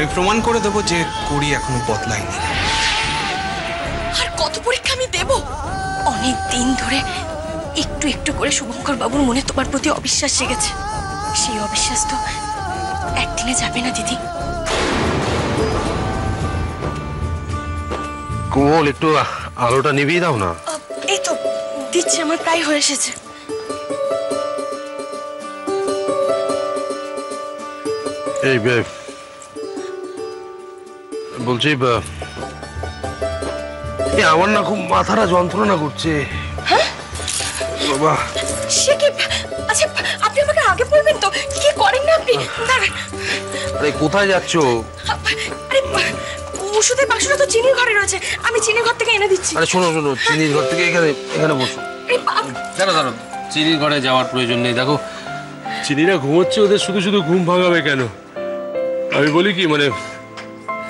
আমি প্রমাণ করে দেবো যে করি এখনো বদলায়নি। আর কত পরীক্ষা আমি দেব? অনেক দিন ধরে একটু একটু করে শুভঙ্কর বাবুর মনে তোমার প্রতি অবিশ্বাস জেগেছে। সেই অবিশ্বাস তো একদিনে যাবে না দিদি। কোমল, একটু আলোটা নিভিয়ে দাও না। এই তো দিচ্ছি, আমার প্রায় হয়ে এসেছে। এই বলছি, আমার না খুব মাথাটা যন্ত্রণা করছে। হ্যাঁ বাবা, সে কি? আচ্ছা আপনি আমাকে আগে বলবেন তো, কি করেন না আপনি? দাঁড়ান। আরে কোথায় যাচ্ছ? আরে ওষুধের বাক্সটা তো চিনির ঘরে রয়েছে, আমি চিনির ঘর থেকে এনে দিচ্ছি। আরে শোনো শোনো, চিনির ঘর থেকে এখানে বসো। দাঁড়া দাঁড়া, চিনির ঘরে যাওয়ার প্রয়োজন নেই। দেখো চিনিরা ঘুমোচ্ছে, ওদের শুধু শুধু ঘুম ভাঙাবে কেন? আমি বলি কি, মানে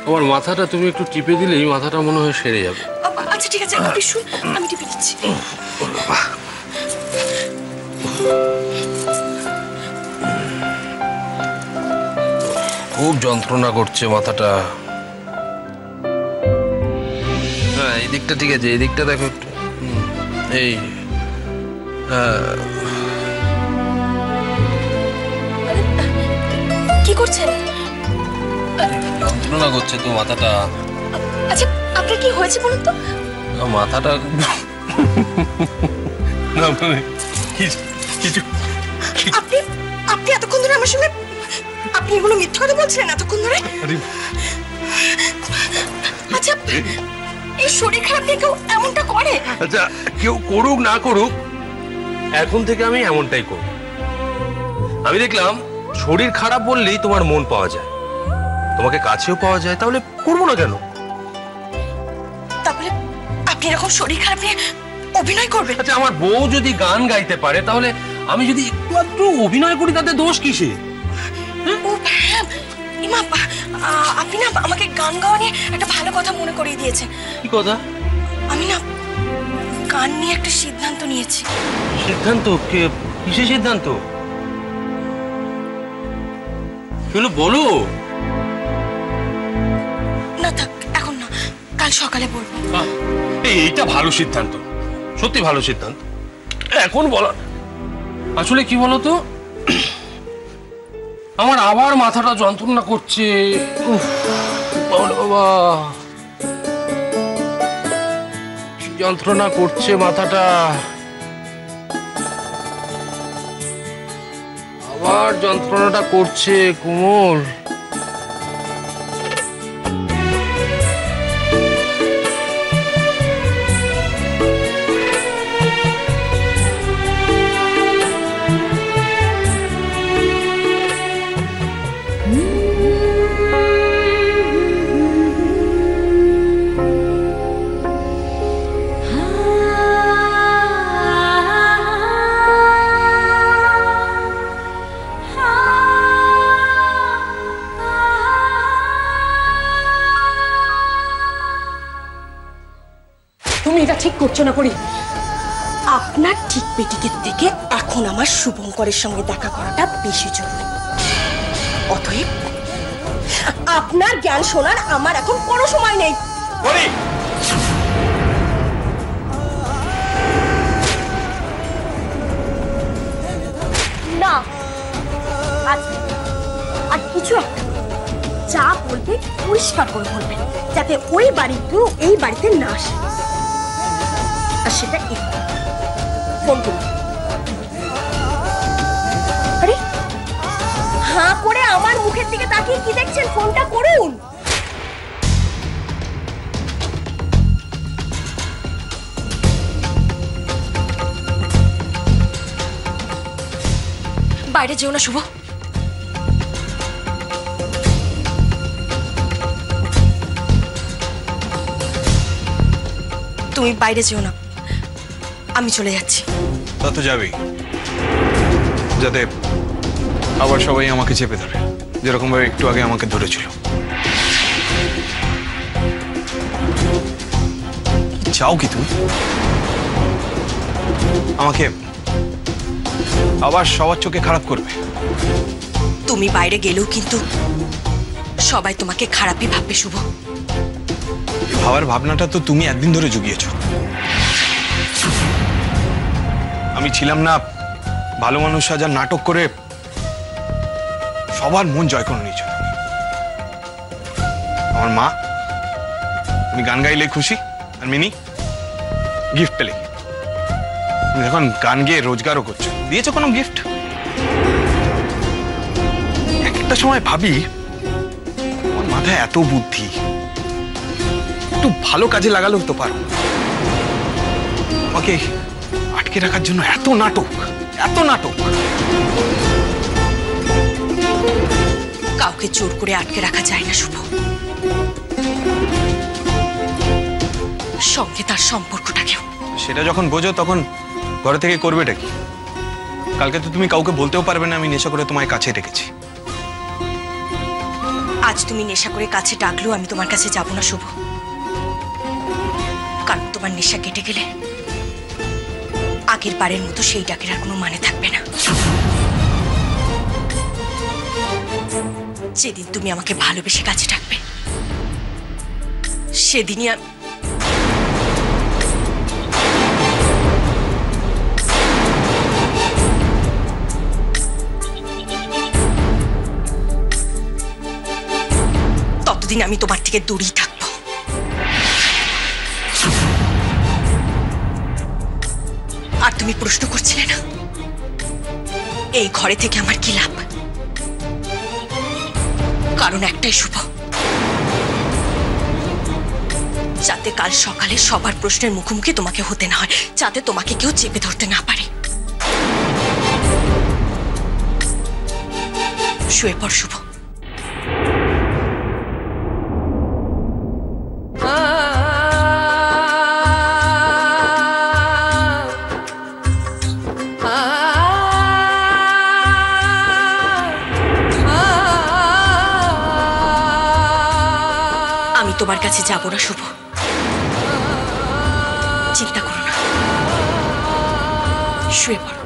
আমার মাথাটা তুমি একটু টিপে দিলেই মাথাটা মনে হয় সেরে যাবে। আচ্ছা ঠিক আছে, আপনি শুন, আমি টিপে দিচ্ছি। খুব যন্ত্রণা করছে মাথাটা। হ্যাঁ, এই দিকটা ঠিক আছে, এই দিকটা দেখো একটু। এই কি করছেন? যন্ত্রণা করছে তো মাথাটা। আচ্ছা আপনার কি হয়েছে বলুন তো? মাথাটা না মানে কিছু। আপনি আপনি এতক্ষণ ধরে আমার সঙ্গে আপনি এগুলো মিথ্যা কথা বলছিলেন এতক্ষণ ধরে? আচ্ছা এই শরীর খারাপ নিয়ে কেউ এমনটা করে? আচ্ছা কেউ করুক না করুক, এখন থেকে আমি এমনটাই করব। আমি দেখলাম শরীর খারাপ বললেই তোমার মন পাওয়া যায়, তোমাকে কাছেও পাওয়া যায়, তাহলে করবো না কেন? তাহলে আপনি এরকম শরীর খারাপ নিয়ে অভিনয় করবেন? আচ্ছা আমার বউ যদি গান গাইতে পারে, তাহলে আমি যদি একটু একটু অভিনয় করি, তাতে দোষ কিসে? আপনি না আমাকে গান গাওয়া নিয়ে একটা ভালো কথা মনে করিয়ে দিয়েছেন। কি কথা? আমি না গান নিয়ে একটা সিদ্ধান্ত নিয়েছি। সিদ্ধান্ত? কিসের সিদ্ধান্ত? বলো। না থাক, এখন না, কাল সকালে বলবো। এইটা ভালো সিদ্ধান্ত, সত্যি ভালো সিদ্ধান্ত। এখন বলো। আসলে কি বলতো, আমার আবার মাথাটা যন্ত্রণা করছে। বাবা, যন্ত্রণা করছে মাথাটা, আবার যন্ত্রণাটা করছে কোমল। তুমি এটা ঠিক করছো না করি। আপনার ঠিক পেটিকের থেকে এখন আমার শুভঙ্করের সঙ্গে দেখা করাটা বেশি জরুরি। অতএব আপনার জ্ঞান শোনার আমার এখন কোনো সময় নেই। না আর কিছু একটা যা বলবে পরিষ্কার করে বলবেন, যাতে ওই বাড়ির কেউ এই বাড়িতে না আসে। আর সেটা ফোন করুন। আরে হাঁ করে আমার মুখের দিকে তাকিয়ে কি দেখছেন? ফোনটা করুন। বাইরে যেও না শুভ। তুমি বাইরে যেও না, আমি চলে যাচ্ছি। তা তো যাবেই, যাতে আবার সবাই আমাকে চেপে ধরে, যেরকম ভাবে একটু আগে আমাকে ধরেছিল। চাও কি তুমি? আমাকে আবার সবার চোখে খারাপ করবে? তুমি বাইরে গেলেও কিন্তু সবাই তোমাকে খারাপই ভাববে শুভ। ভাবার ভাবনাটা তো তুমি একদিন ধরে জুগিয়েছ। আমি ছিলাম না ভালো মানুষ সাজার নাটক করে সবার মন জয় করে নিয়েছ তুমি। আমার মা, তুমি গান গাইলে খুশি, আর মিনি গিফট পেলে। তুমি এখন গান গেয়ে রোজগারও করছো, দিয়েছো কোনো গিফট? একটা সময় ভাবি আমার মাথায় এত বুদ্ধি, একটু ভালো কাজে লাগালেও তো পারো। আমাকে আটকে রাখার জন্য এত নাটক, এত নাটক। কাউকে জোর করে আটকে রাখা যায় না শুভ। সঙ্গে তার সম্পর্কটাকেও। সেটা যখন বোঝো তখন ঘরে থেকে করবেটা কি? কালকে তো তুমি কাউকে বলতেও পারবে না আমি নেশা করে তোমায় কাছে রেখেছি। আজ তুমি নেশা করে কাছে ডাকলেও আমি তোমার কাছে যাব না শুভ, কারণ তোমার নেশা কেটে গেলে আগের বারের মতো সেই ডাকের আর কোনো মানে থাকবে না। যেদিন তুমি আমাকে ভালোবেসে কাছে ডাকবে সেদিনই ততদিন আমি তোমার থেকে দূরেই থাকবো। আর তুমি প্রশ্ন করছিলে না এই ঘরে থেকে আমার কি লাভ? কারণ একটাই শুভ, যাতে কাল সকালে সবার প্রশ্নের মুখোমুখি তোমাকে হতে না হয়, যাতে তোমাকে কেউ চেপে ধরতে না পারে। শুয়ে পড় শুভ। আমি তোমার কাছে যাব না শুভ, চিন্তা করো না, শুয়ে পড়ো।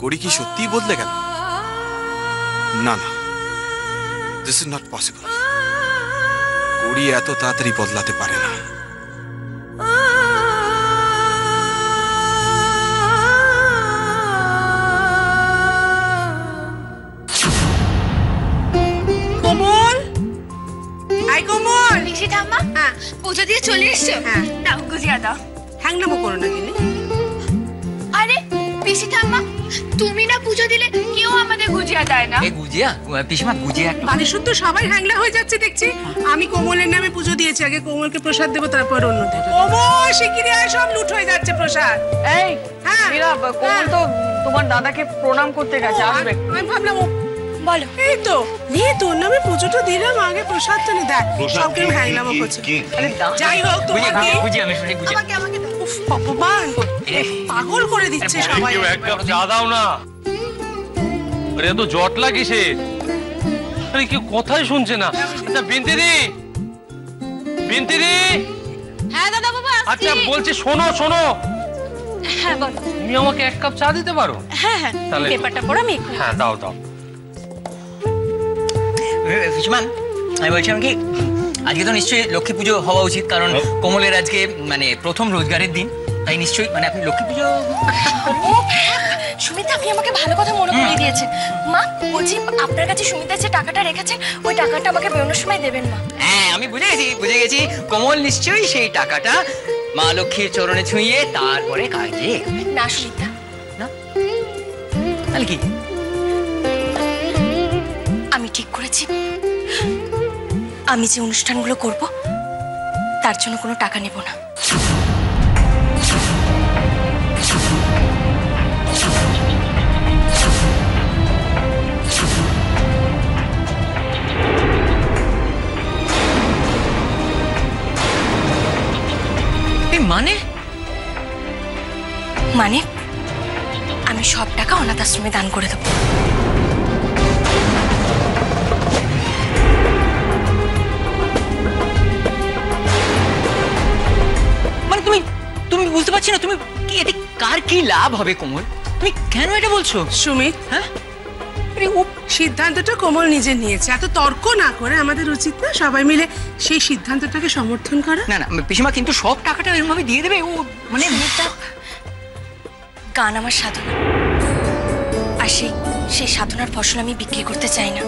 গড়ি কি সত্যিই বদলে গেল? না না, দিস ইজ নট পসিবল। গড়ি এত তাড়াতাড়ি বদলাতে পারে না। কোমল, আই কোমল। পিসি ঠাম্মা, হ্যাঁ, পুজো দিয়ে চলে এসছো? হ্যাঁ। দাও গুজিয়া দাও। হ্যাংনামো করো না গেলে। আরে পিসি ঠাম্মা, তুমি না পুজো দিলে কেউ আমাদের গুজিয়া দেয় না। এই গুজিয়া পিসিমা গুজিয়া একটু বাড়ির শুদ্ধ সবাই হ্যাংলা হয়ে যাচ্ছে দেখছি। আমি কোমলের নামে পুজো দিয়েছি, আগে কোমলকে প্রসাদ দেবো তারপর অন্যদের। কোমল শিগগিরি আয়, সব লুট হয়ে যাচ্ছে প্রসাদ। এই হ্যাঁ, মীরা, কোমল তো তোমার দাদাকে প্রণাম করতে গেছে, আসবে। আমি ভাবলাম বলো। এই তো নিয়ে তোর নামে পুজোটা দিলাম, আগে প্রসাদ তো নি দেখ। সব কেউ হ্যাংলামো করছে। আরে দাও। যাই হোক তোমাকে গুজিয়া আমি শুনে গুজিয়া আমাকে আমাকে উফ, ভগবান পাগল করে দিচ্ছে সবাই। এক কাপ চা দাও না। আরে এত জটলা কিসে? আরে কেউ কথাই শুনছে না। আচ্ছা বিন্তিদি, বিন্তিদি। হ্যাঁ দাদা বাবা, আচ্ছা বলছি, শোনো শোনো, হ্যাঁ বলো। তুমি আমাকে এক কাপ চা দিতে পারো? হ্যাঁ হ্যাঁ, তাহলে পেপারটা পড়ো, আমি হ্যাঁ দাও দাও। পিসিমা আমি বলছিলাম কি, আজকে তো নিশ্চয়ই লক্ষ্মী পুজো হওয়া উচিত, কারণ কোমলের আজকে মানে প্রথম রোজগারের দিন, তাই নিশ্চয়ই মানে আপনি লক্ষ্মী পুজো। ও সুমিতা, আপনি আমাকে ভালো কথা মনে করিয়ে দিয়েছেন। মা বলছি, আপনার কাছে সুমিতা যে টাকাটা রেখেছেন ওই টাকাটা আমাকে বেরোনোর সময় দেবেন মা। হ্যাঁ আমি বুঝে গেছি কোমল নিশ্চয়ই সেই টাকাটা মা লক্ষ্মীর চরণে ছুঁয়ে তারপরে কাজে। না সুমিতা, না তাহলে কি? আমি ঠিক করেছি আমি যে অনুষ্ঠানগুলো করব তার জন্য কোনো টাকা নেব না। মানে মানে আমি সব টাকা অনাথ আশ্রমে দান করে দেবো। মানে তুমি তুমি বুঝতে পারছি না, তুমি কি এতে কার কি লাভ হবে কোমল? তুমি কেন এটা বলছো? সুমিত, হ্যাঁ, আরে ও সিদ্ধান্তটা কোমল নিজে নিয়েছে, এত তর্ক না করে আমাদের উচিত না সবাই মিলে সেই সিদ্ধান্তটাকে সমর্থন করা? না না পিসিমা, কিন্তু সব টাকাটা এরকমভাবে দিয়ে দেবে ও? মানে গান আমার সাধনা, আর সেই সাধনার ফসল আমি বিক্রি করতে চাই না।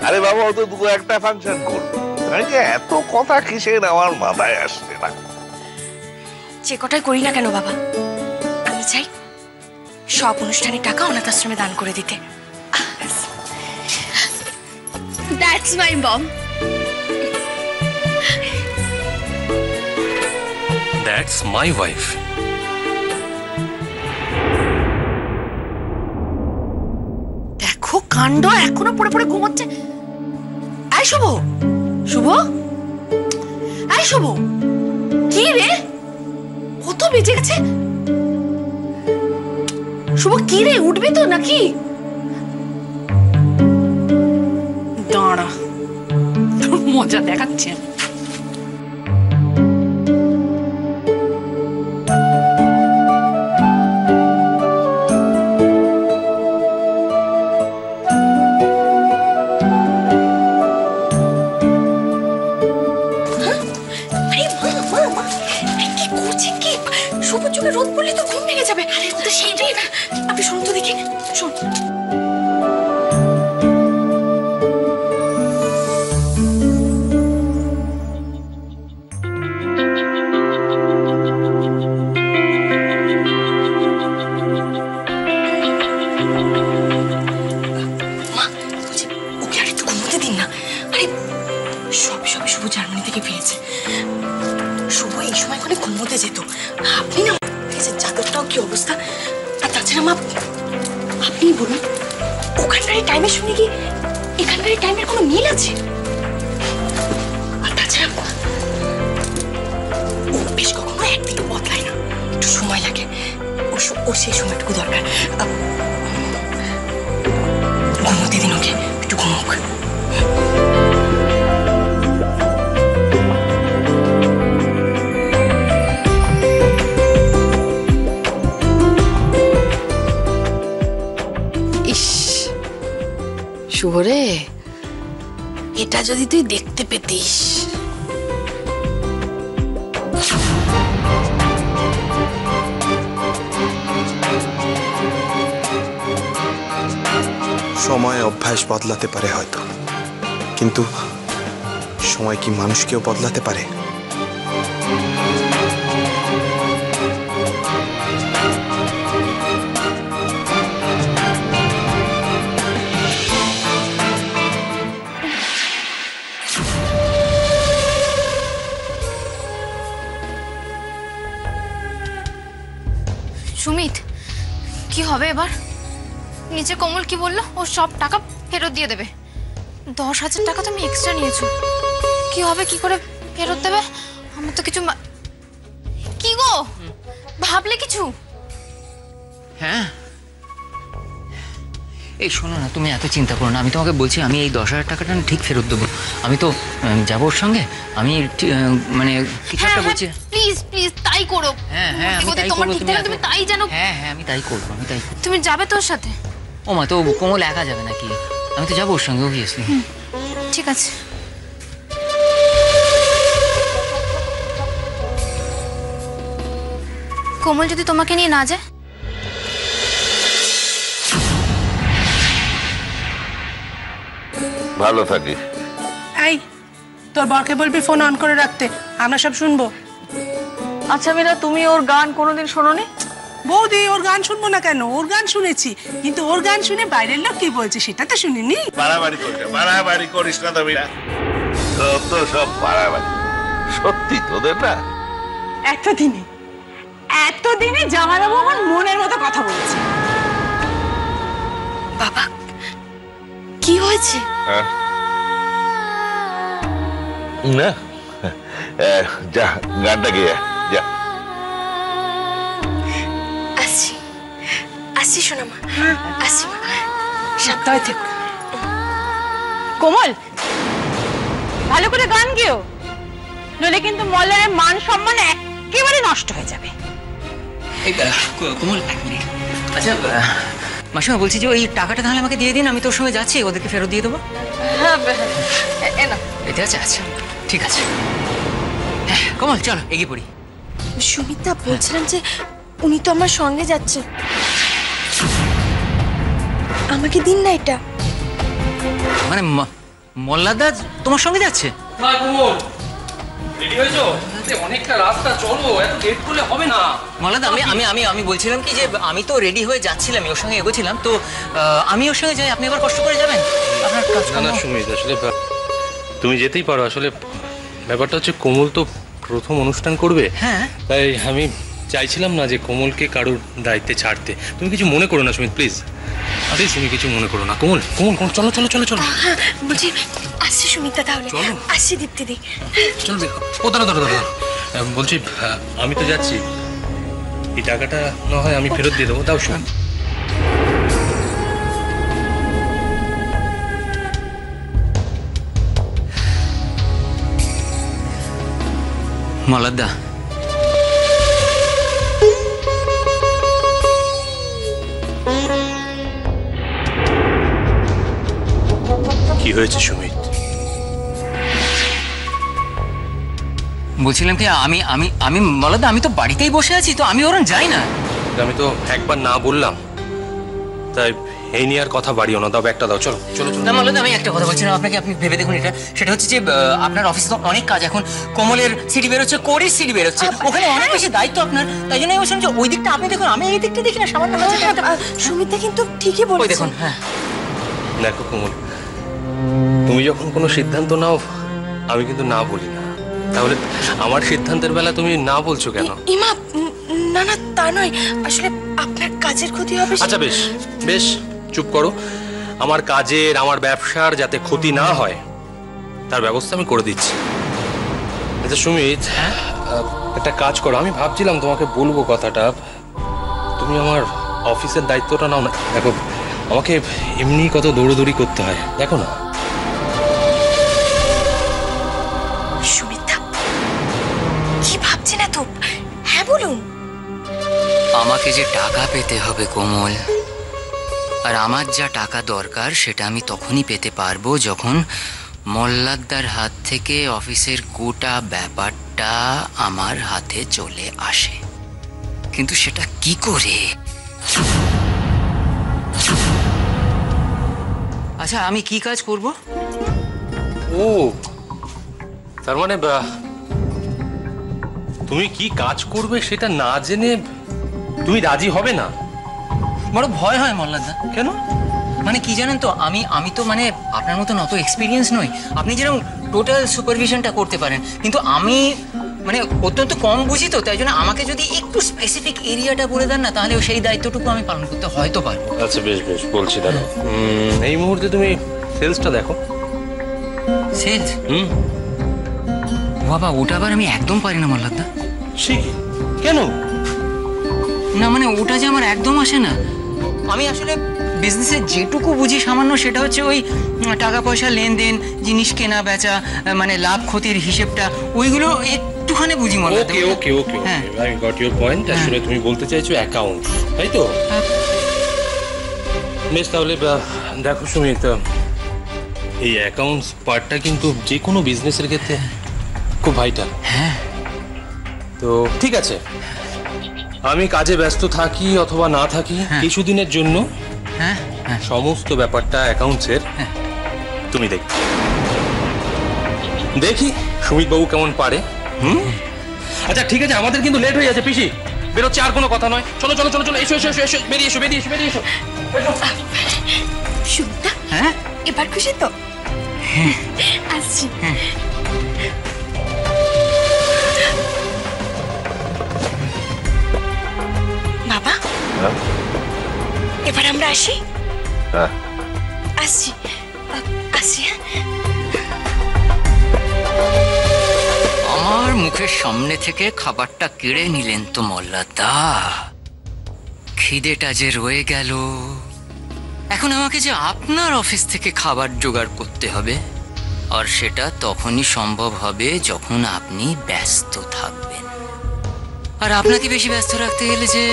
আরে বাবা, ও তো দুটো একটা ফাংশন করবে, এত কথা কিসের আমার মাথায় আসছে না। যে কটাই করি না কেন বাবা, আমি চাই সব অনুষ্ঠানের টাকা অনাথ আশ্রমে দান করে দিতে। That's my mom. That's my wife. দেখো কাণ্ড, এখনো পড়ে পড়ে ঘুমোচ্ছে। এই শুভ, শুভ, এই শুভ, কি রে, কত বেজে গেছে? শুভ কি রে, উঠবি তো নাকি? দাঁড়া, মজা দেখাচ্ছে। শুভ চোখে রোদ পড়লে তো ঘুম ভেঙে যাবে। আরে তো সেইটাই না, আপনি শুনুন তো দেখি, শুন। ওকে আর একটু ঘুমোতে দিন না। আরে সবে শুভ জার্মানি থেকে ফিরেছে। শুভ এই সময় করে ঘুমোতে যেত, আপনি না চাদরটাও কি অবস্থা। আর তাছাড়া মা, আপনি বলুন ওখানকার টাইমের সঙ্গে কি এখানকার টাইমের কোনো মিল আছে? আর তাছাড়া অভ্যেস কখনো একদিনও বদলায় না, একটু সময় লাগে। ও সেই সময়টুকু দরকার। ঘুমোতে দিন ওকে, একটু ঘুমোক। শুভরে, এটা যদি তুই দেখতে পেতিস। সময় অভ্যাস বদলাতে পারে হয়তো, কিন্তু সময় কি মানুষকেও বদলাতে পারে? সুমিত, কি হবে এবার? নিচে কমল কি বললো? ও সব টাকা ফেরত দিয়ে দেবে। 10,000 টাকা তুমি এক্সট্রা নিয়েছো, কি হবে? কি করে ফেরত দেবে? আমার তো কিছু কি গো ভাবলে কিছু? হ্যাঁ, এই শোনো না, তুমি এত চিন্তা করো না। আমি তোমাকে বলছি, আমি এই 10,000 টাকাটা ঠিক ফেরত দেবো। আমি তো যাবো ওর সঙ্গে। আমি মানে কিছু একটা বলছি। প্লিজ প্লিজ তাই করো। হ্যাঁ হ্যাঁ, আমি তাই তোমার করবো। তুমি তাই জানো। হ্যাঁ হ্যাঁ, আমি তাই করবো, আমি তাই। তুমি যাবে তোর সাথে? ও মা, তো কোমল একা যাবে নাকি? আমি তো যাবো ওর সঙ্গে, অবভিয়াসলি। ঠিক আছে। কোমল যদি তোমাকে নিয়ে না যায়? ভালো থাকি। এই, তোর বরকে বলবি ফোন অন করে রাখতে, আমরা সব শুনবো। আচ্ছা মীরা, তুমি ওর গান কোনোদিন শোনোনি? বৌদি, ওর গান শুনবো না কেন? ওর গান শুনেছি, কিন্তু ওর গান শুনে বাইরের লোক কি বলছে সেটা তো শুনিনি। বাড়াবাড়ি করিস না তুমি, তো সব বাড়াবাড়ি। সত্যি তোদের না, এতদিনে জামাইবাবু আমার মনের মতো কথা বলেছে। বাবা, কি হয়েছে? না যা, গানটা গিয়ে যা। আসছি আসছি আসছি সোনামা, আসছি মা। সাবধানে থেকো। কোমল, ভালো করে গান গেও, নইলে কিন্তু মল্লারের মান সম্মান একেবারে নষ্ট হয়ে যাবে। এই, কোমল এক মিনিট। আচ্ছা মাসিমা, বলছি যে ওই টাকাটা তাহলে আমাকে দিয়ে দিন, আমি তোর সঙ্গে যাচ্ছি, ওদেরকে ফেরত দিয়ে দেবো। হ্যাঁ, এতে আছে? আচ্ছা ঠিক আছে। হ্যাঁ কোমল, চলো এগিয়ে পড়ি। সুমিতা, বলছিলাম যে উনি তো আমার সঙ্গে যাচ্ছে, আমাকে দিন না এটা। মানে মল্লাদা তোমার সঙ্গে যাচ্ছে? অনেকটা রাস্তা, চলো, এত লেট করলে হবে না। মল্লাদা, আমি বলছিলাম কি যে আমি তো রেডি হয়ে যাচ্ছিলাম, ওর সঙ্গে এগোছিলাম, তো আমি ওর সঙ্গে যাই, আপনি এবার কষ্ট করে যাবেন আপনার কাজ। না সুমিত, আসলে তুমি যেতেই পারো। আসলে ব্যাপারটা হচ্ছে কোমল তো প্রথম অনুষ্ঠান করবে। হ্যাঁ, তাই আমি চাইছিলাম না যে কোমলকে কারোর দায়িত্বে ছাড়তে। তুমি কিছু মনে করো না সুমিত, প্লিজ প্লিজ, তুমি কিছু মনে করো না। কোমল কোমল কোমল, চলো চলো চলো চলো। হ্যাঁ, বলছি আসছি সুমিতা, তাহলে আসছি দীপ্তিদি। চলো, ও দাঁড়া দাঁড়া দাঁড়া, বলছি আমি তো যাচ্ছি, এই টাকাটা না হয় আমি ফেরত দিয়ে দেবো, দাও শোন। মল্লাদা, কি হয়েছে সুমিত? বলছিলাম কি আমি আমি আমি মল্লাদা, আমি তো বাড়িতেই বসে আছি, তো আমি ওরম যাই না। আমি তো একবার না বললাম, তাই এই নিয়ে আর কথা বাড়িও না, দাও ব্যাগটা দাও, চলো চলো চলো। না মল্লাদা, আমি একটা কথা বলছিলাম আপনাকে, আপনি ভেবে দেখুন এটা, সেটা হচ্ছে যে আপনার অফিসে তো অনেক কাজ, এখন কমলের সিডি বেরোচ্ছে, কোরির সিডি বেরোচ্ছে, ওখানে অনেক বেশি দায়িত্ব আপনার, তাই জন্য আমি বলছিলাম যে ওই দিকটা আপনি দেখুন, আমি এই দিকটা দেখি না, সামান্য সুমিতা কিন্তু ঠিকই ওই বলেছে। দেখুন। হ্যাঁ দেখো কোমল, তুমি যখন কোনো সিদ্ধান্ত নাও আমি কিন্তু না বলি না, তাহলে আমার সিদ্ধান্তের বেলা তুমি না বলছো কেন? ইমা, না না তা নয়, আসলে আপনার কাজের ক্ষতি হবে। আচ্ছা বেশ বেশ, চুপ করো। আমার কাজের, আমার ব্যবসার যাতে ক্ষতি না হয় তার ব্যবস্থা আমি করে দিচ্ছি। আচ্ছা সুমিত, একটা কাজ করো, আমি ভাবছিলাম তোমাকে বলবো কথাটা, তুমি আমার অফিসের দায়িত্বটা নাও না। দেখো আমাকে এমনি কত দৌড়দৌড়ি করতে হয়, দেখো না। সুমিতা, কি ভাবছেন এত? হ্যাঁ বলুন। আমাকে যে টাকা পেতে হবে কোমল, আর আমার যা টাকা দরকার সেটা আমি তখনই পেতে পারবো যখন মল্লাদার হাত থেকে অফিসের গোটা ব্যাপারটা আমার হাতে চলে আসে। কিন্তু সেটা কি করে? আচ্ছা আমি কি কাজ করব? ও তার মানে তুমি কি কাজ করবে সেটা না জেনে তুমি রাজি হবে না? বড় ভয় হয় মল্লাদা। কেন? মানে কি জানেন তো, আমি তো মানে আপনার মতন অত এক্সপিরিয়েন্স নই, আপনি যেরকম টোটাল সুপারভিশনটা করতে পারেন, কিন্তু আমি মানে অত্যন্ত কম বুঝি, তো তাই জন্য আমাকে যদি একটু স্পেসিফিক এরিয়াটা বলে দেন না, তাহলে সেই দায়িত্বটুকু আমি পালন করতে হয়তো পারবো। আচ্ছা বেশ বেশ, বলছি দাঁড়াও। এই মুহূর্তে তুমি সেলসটা দেখো। সেলস? বাবা, ওটা আবার আমি একদম পারি না মল্লাদা। সে কি? কেন? না মানে ওটা যে আমার একদম আসে না। আমি আসলে বিজনেসে যেটুকু বুঝি সামান্য, সেটা হচ্ছে ওই টাকা পয়সা লেনদেন, জিনিস কেনা বেচা, মানে লাভ ক্ষতির হিসেবটা, ওইগুলো একটুখানি বুঝি মল্লাদা। ওকে ওকে ওকে, আই গট ইউর পয়েন্ট। আসলে তুমি বলতে চাইছো অ্যাকাউন্ট, তাই তো? বেশ, তাহলে দেখো সুমিত, এই অ্যাকাউন্টস পার্টটা কিন্তু যে কোনো বিজনেসের ক্ষেত্রে খুব ভাইটাল। হ্যাঁ তো ঠিক আছে, আমি কাজে ব্যস্ত থাকি অথবা না থাকি, কিছুদিনের জন্য হ্যাঁ সমস্ত ব্যাপারটা অ্যাকাউন্টসের তুমি দেখি সুমিত বাবু কেমন পারে। আচ্ছা ঠিক আছে, আমাদের কিন্তু লেট হয়ে যাচ্ছে, পিসি বেরোচ্ছে, আর কোনো কথা নয়। চলো চলো চলো চলো, এসো এসো এসো এসো, বেরিয়ে এসো বেরিয়ে এসো বেরিয়ে এসো। সুমিতা, হ্যাঁ এবার খুশি তো? আসছি। বাবা, এবার আমরা আসি। আসছি আসছি। আমার মুখের সামনে থেকে খাবারটা কেড়ে নিলেন তো মল্লাদা। খিদেটা যে রয়ে গেল, এখন আমাকে যে আপনার অফিস থেকে খাবার জোগাড় করতে হবে, আর সেটা তখনই সম্ভব হবে যখন আপনি ব্যস্ত থাকবেন। আর আপনাকে বেশি ব্যস্ত রাখতে গেলে যে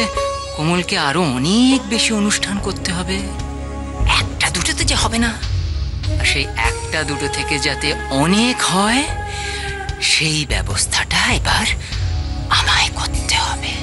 কোমলকে আরো অনেক বেশি অনুষ্ঠান করতে হবে, একটা দুটোতে যে হবে না। আর সেই একটা দুটো থেকে যাতে অনেক হয়, সেই ব্যবস্থাটা এবার আমায় করতে হবে।